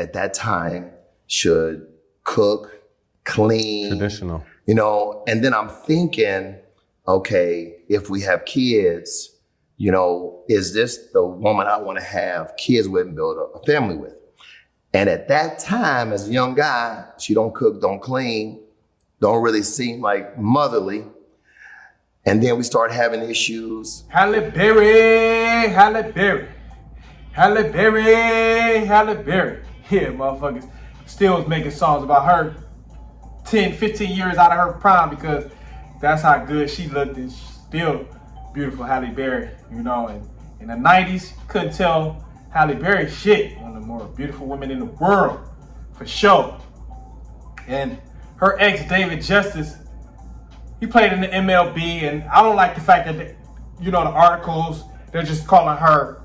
at that time should cook, clean. Traditional. You know, and then I'm thinking, okay, if we have kids, you know, is this the woman I want to have kids with and build a family with? And at that time, as a young guy, she don't cook, don't clean, don't really seem like motherly. And then we start having issues. Halle Berry, Halle Berry, Halle Berry, Halle Berry. Yeah, motherfuckers still was making songs about her 10, 15 years out of her prime because that's how good she looked, and still beautiful Halle Berry, you know. And in the 90s, couldn't tell Halle Berry shit. One of the more beautiful women in the world, for sure. And her ex, David Justice, he played in the MLB, and I don't like the fact that, you know, the articles, they're just calling her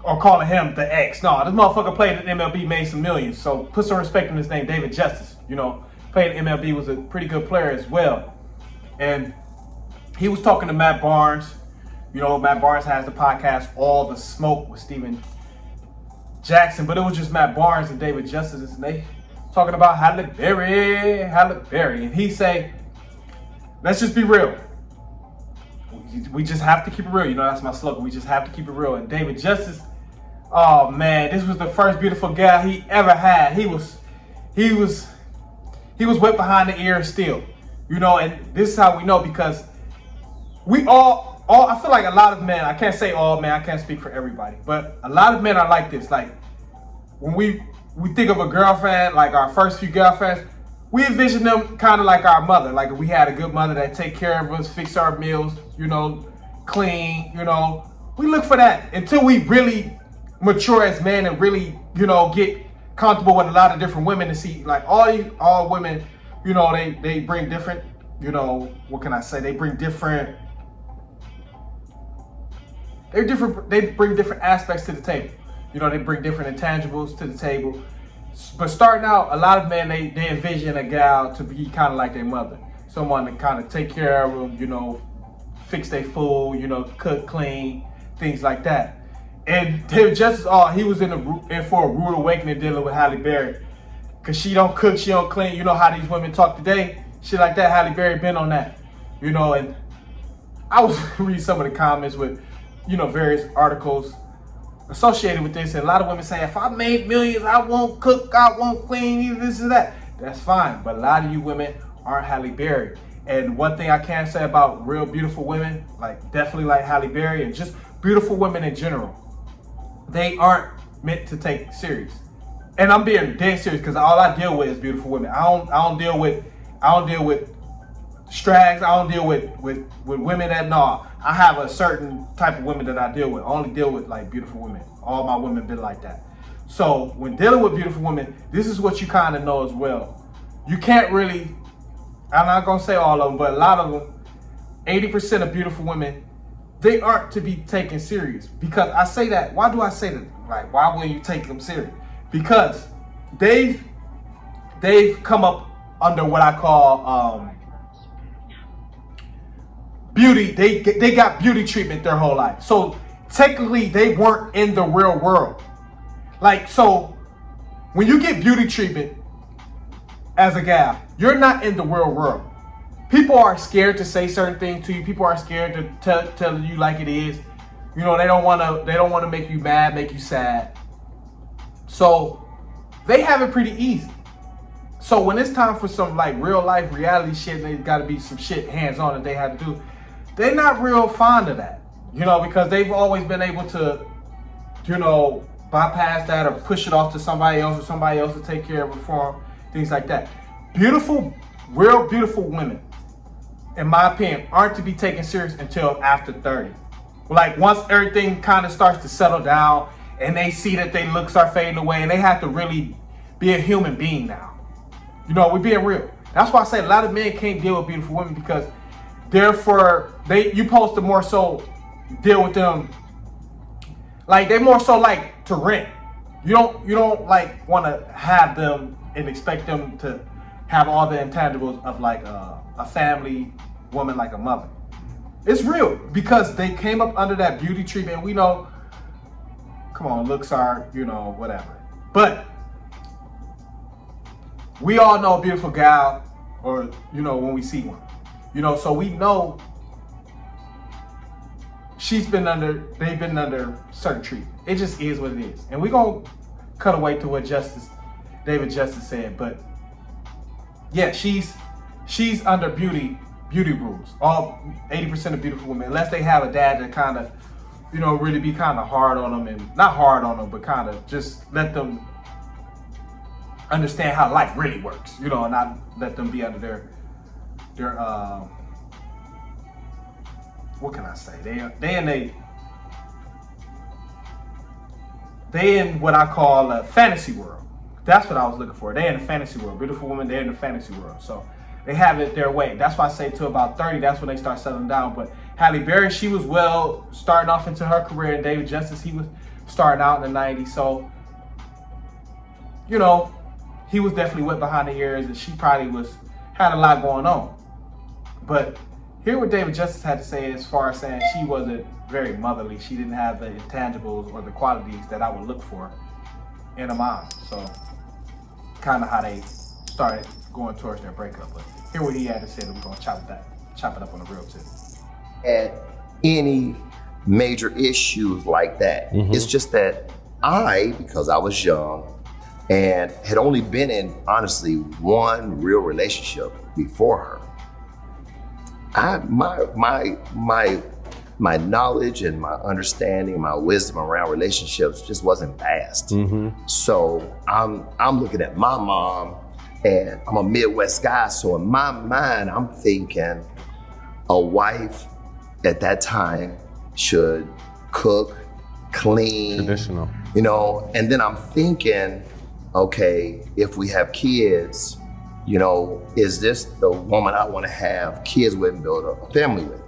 or calling him the ex. No, this motherfucker played in MLB, made some millions. So put some respect on his name, David Justice. You know, played in MLB, was a pretty good player as well. And he was talking to Matt Barnes. You know, Matt Barnes has the podcast All the Smoke with Steven Jackson, but it was just Matt Barnes and David Justice, and they talking about Halle Berry, Halle Berry. And he say, let's just be real. We just have to keep it real. You know, that's my slogan. We just have to keep it real. And David Justice, oh man, this was the first beautiful gal he ever had. He was wet behind the ears still. You know, and this is how we know, because we all I feel like a lot of men, I can't say all men, I can't speak for everybody, but a lot of men are like this. Like when we think of a girlfriend, like our first few girlfriends, we envision them kind of like our mother. Like if we had a good mother that take care of us, fix our meals, you know, clean, you know, we look for that until we really mature as men and really, you know, get comfortable with a lot of different women to see, like all women, you know, they bring different, you know, what can I say? They bring different aspects to the table. You know, they bring different intangibles to the table. But starting out, a lot of men, they envision a gal to be kind of like their mother. Someone to kind of take care of them, you know, fix their food, you know, cook, clean, things like that. And David Justice, he was in for a rude awakening dealing with Halle Berry. Because she don't cook, she don't clean. You know how these women talk today? Shit like that, Halle Berry been on that. You know, and I was reading some of the comments with, you know, various articles associated with this, and a lot of women say, if I made millions, I won't cook, I won't clean, this and that. That's fine, but a lot of you women aren't Halle Berry. And one thing I can say about real beautiful women, like definitely like Halle Berry, and just beautiful women in general, they aren't meant to take serious. And I'm being dead serious, because all I deal with is beautiful women. I don't deal with strags. I don't deal with women that, no. I have a certain type of women that I deal with. I only deal with like beautiful women. All my women been like that. So when dealing with beautiful women, this is what you kind of know as well. You can't really, I'm not gonna say all of them, but a lot of them, 80% of beautiful women, they aren't to be taken serious. Because I say that, why do I say that? Like, why will you take them serious? Because they've come up under what I call beauty. They got beauty treatment their whole life. So technically they weren't in the real world. Like, so when you get beauty treatment as a gal, you're not in the real world. People are scared to say certain things to you. People are scared to tell you like it is. You know, they don't want to make you mad, make you sad. So they have it pretty easy. So when it's time for some like real life reality shit, and there's got to be some shit hands on that they have to do, they're not real fond of that, you know, because they've always been able to, you know, bypass that or push it off to somebody else, or somebody else to take care of it for them, things like that. Beautiful, real beautiful women, in my opinion, aren't to be taken serious until after 30. Like once everything kind of starts to settle down and they see that their looks are fading away and they have to really be a human being now. You know, we're being real. That's why I say a lot of men can't deal with beautiful women, because therefore you supposed to more so deal with them like they more so like to rent. You don't like want to have them and expect them to have all the intangibles of like a family woman, like a mother. It's real, because they came up under that beauty treatment. We know, come on, looks are, you know, whatever. But we all know a beautiful gal, or when we see one, so we know they've been under certain treatment. It just is what it is. And we're gonna cut away to what David Justice said, but yeah, she's under beauty rules. All 80% of beautiful women, unless they have a dad that kind of, really be kind of hard on them, and not hard on them, but kind of just let them understand how life really works, and not let them be under their what can I say? They in what I call a fantasy world. That's what I was looking for. They in a fantasy world. Beautiful women, they're in the fantasy world. So they have it their way. That's why I say to about 30, that's when they start settling down. But Halle Berry, she was starting off into her career, and David Justice, he was starting out in the 90s. So, he was definitely wet behind the ears, and she probably had a lot going on. But hear what David Justice had to say as far as saying she wasn't very motherly. She didn't have the intangibles or the qualities that I would look for in a mom. So kind of how they started going towards their breakup. But hear what he had to say, and we're going to chop it up on the real tip. Had any major issues like that. It's just that because I was young and had only been in, honestly, one real relationship before her, my knowledge and my understanding, my wisdom around relationships just wasn't vast. So I'm looking at my mom, and I'm a Midwest guy. So in my mind, I'm thinking a wife at that time should cook, clean, traditional, and then I'm thinking, okay, if we have kids, is this the woman I want to have kids with and build a family with?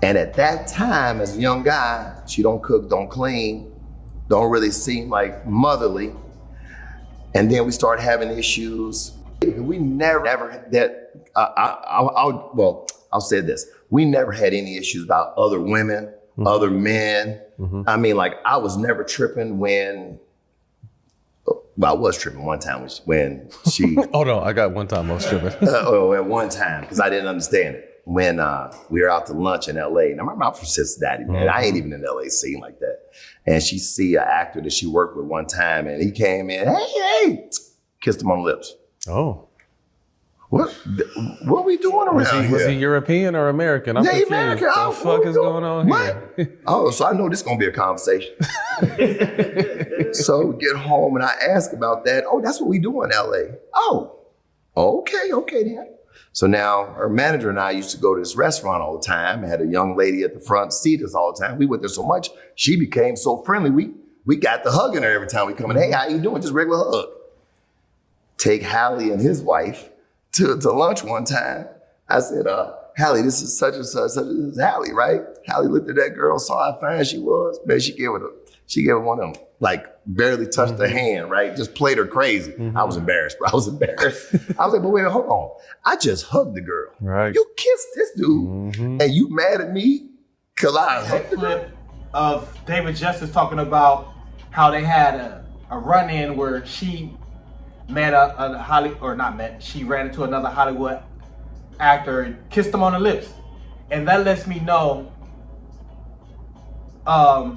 And at that time, as a young guy, she don't cook, don't clean, don't really seem like motherly. And then we start having issues. We never that. I'll say this: we never had any issues about other women, other men. I mean, like, I was never tripping when. Well, I was tripping one time when she. Oh no, I got one time I was tripping. At one time, because I didn't understand it. When we were out to lunch in LA, and I'm from Cincinnati, man. I ain't even in LA scene like that. And she see an actor that she worked with one time, and he came in, hey, kissed him on the lips. Oh. What are we doing around here? Was he European or American? I'm confused. American. What the fuck is going on here? Oh, so I know this is going to be a conversation. So we get home, and I ask about that. Oh, that's what we do in LA. Oh, okay then. So now her manager and I used to go to this restaurant all the time. I had a young lady at the front seat us all the time. We went there so much, she became so friendly. We got to hugging her every time we come in. Hey, how you doing? Just regular hug. Take Halle and his wife to lunch one time. I said, Halle, this is such and such. This is Halle, right? Halle looked at that girl, saw how fine she was. Man, she gave her one of them, like, barely touched her hand, right? Just played her crazy. I was embarrassed, bro. I was like, but wait, hold on. I just hugged the girl. Right. You kissed this dude, and you mad at me because I hugged the girl? Of David Justice talking about how they had a run-in where she met she ran into another Hollywood actor and kissed him on the lips. And that lets me know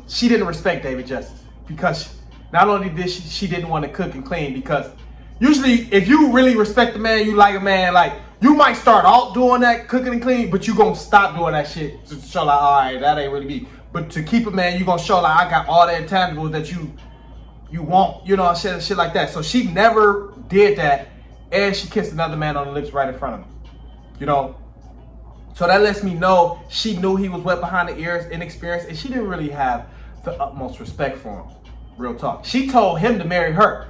she didn't respect David Justice, because not only did she didn't want to cook and clean, because usually if you really respect a man, you like a man, like, you might start out doing that cooking and cleaning, but you gonna stop doing that shit to show like, all right, that ain't really me. But to keep a man, you gonna show like, I got all the intangibles that you want, shit like that. So she never did that, and she kissed another man on the lips right in front of him. So that lets me know she knew he was wet behind the ears, inexperienced, and she didn't really have the utmost respect for him. Real talk. She told him to marry her.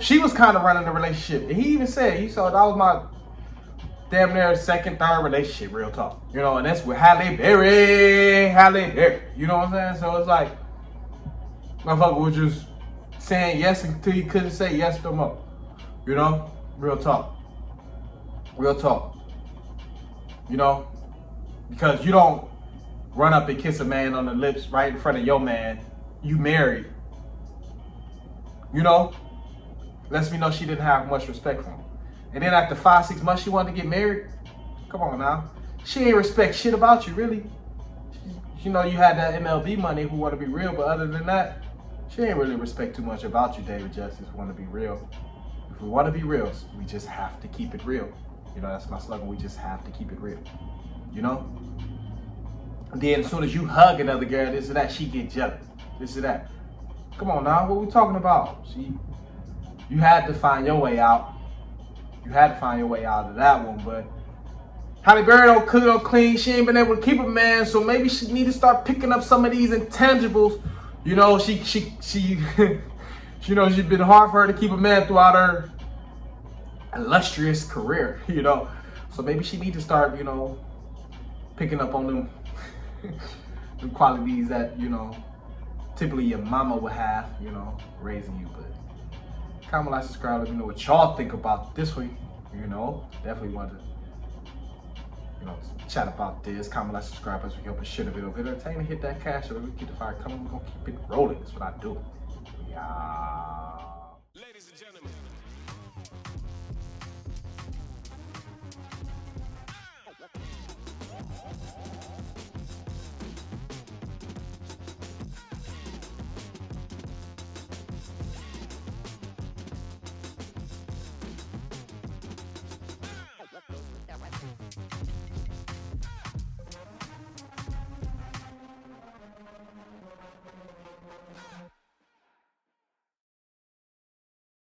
She was kind of running the relationship. And he even said, that was my damn near second, third relationship, real talk. And that's with Halle Berry. You know what I'm saying? So it's like, motherfucker was just saying yes until he couldn't say yes no more. Real talk. Because you don't run up and kiss a man on the lips right in front of your man. You married. You know, lets me know she didn't have much respect for him. And then after 5-6 months, she wanted to get married. Come on now, she ain't respect shit about you, really. You know, you had that MLB money, who want to be real, but other than that, she ain't really respect too much about you, David Justice. Want to be real. If we want to be real, we just have to keep it real. You know, that's my slogan. We just have to keep it real. You know? And then as soon as you hug another girl, this or that, she get jealous. This or that. Come on now, what we talking about? You had to find your way out. You had to find your way out of that one, but Halle Berry don't cook, don't clean. She ain't been able to keep a man, so maybe she need to start picking up some of these intangibles. You know, she you know, she's been hard for her to keep a man throughout her illustrious career, you know. So maybe she need to start, you know, picking up on them, them qualities that, you know, typically your mama would have, you know, raising you. But comment, like, subscribe, let me know what y'all think about this week. You know, definitely want to, you know, chat about this. Comment, like, subscribe as we help us share the video. If it's entertaining, hit that cash. So we keep the fire coming. We're gonna keep it rolling. That's what I do. Yeah.